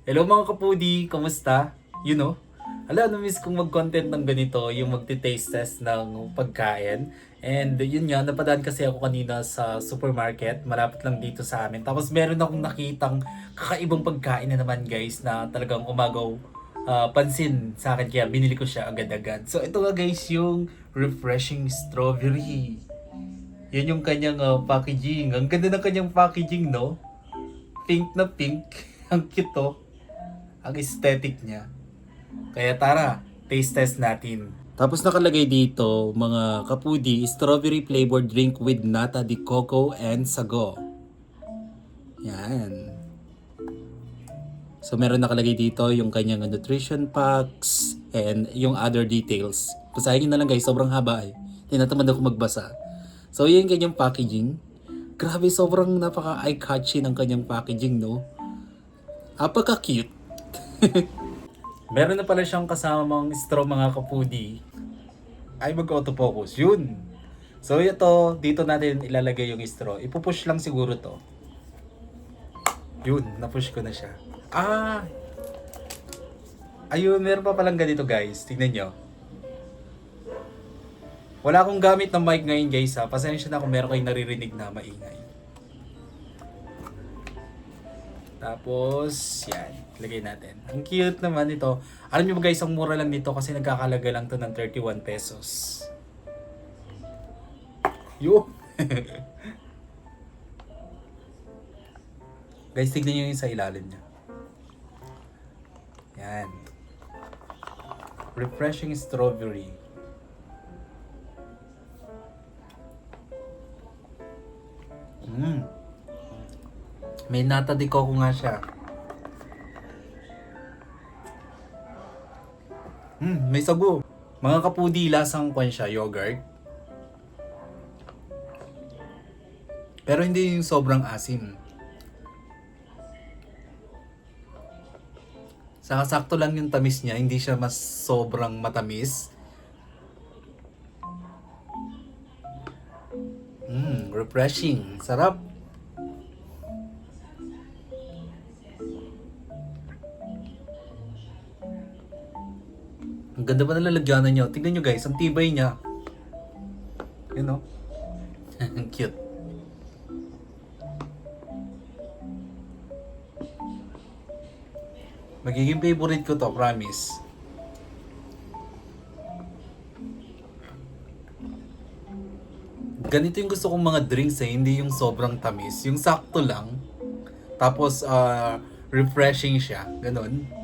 Hello mga kapudi, kamusta? Na-miss kong mag-content ng ganito, yung magti-taste test ng pagkain. And yun nga, napadaan kasi ako kanina sa supermarket, malapit lang dito sa amin. Tapos meron akong nakitang kakaibang pagkain na naman guys, na talagang umagaw pansin sa akin, kaya binili ko siya agad-agad. So ito nga guys, yung refreshing strawberry. Yun yung kanyang packaging. Ang ganda ng kanyang packaging, no? Pink na pink. Ang cute to. Ang aesthetic niya. Kaya tara, taste test natin. Tapos nakalagay dito, mga kapudi, strawberry flavored drink with nata de coco and sago. Yan. So meron nakalagay dito yung kanyang nutrition packs and yung other details. Basahin nyo na lang guys, sobrang haba eh. Tinatamad ako magbasa. So yun yung kanyang packaging. Grabe, sobrang napaka eye-catchy ng kanyang packaging, no? Apaka-cute. Meron na pala siyang kasamang straw mga kapudi. Ay, mag-autofocus. Yun. So ito, dito natin ilalagay yung straw. Ipupush lang siguro to. Yun, napush ko na siya. Ayun, meron pa palang ganito guys. Tignan nyo. Wala akong gamit ng mic ngayon guys ha. Pasensya na kung meron kayong naririnig na maingay. Tapos, yan. Lagay natin. Ang cute naman ito. Alam nyo ba guys, ang mura lang dito kasi nagkakalaga lang to ng 31 pesos. Yun. Guys, tignan nyo yung sa ilalim niya. Yan. Refreshing strawberry. May nata de coco nga siya. May sago. Mga kapudi, lasang kwan siya, yogurt. Pero hindi yung sobrang asim. Sakto lang yung tamis niya, hindi siya mas sobrang matamis. Refreshing. Sarap. Ang ganda pa na lalagyanan niya. Tignan nyo guys, ang tibay niya. You know? Ang cute. Magiging favorite ko to, promise. Ganito yung gusto kong mga drinks eh, hindi yung sobrang tamis. Yung sakto lang. Tapos, refreshing siya. Ganon.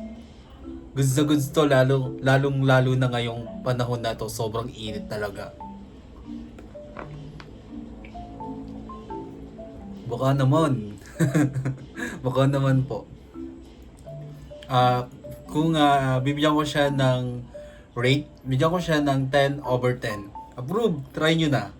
Goods na goods to, lalong-lalo na ngayong panahon na to. Sobrang init talaga. Baka naman. Baka naman po. Kung bibigyan ko siya ng rate, bibigyan ko siya ng 10/10. Approve, try nyo na.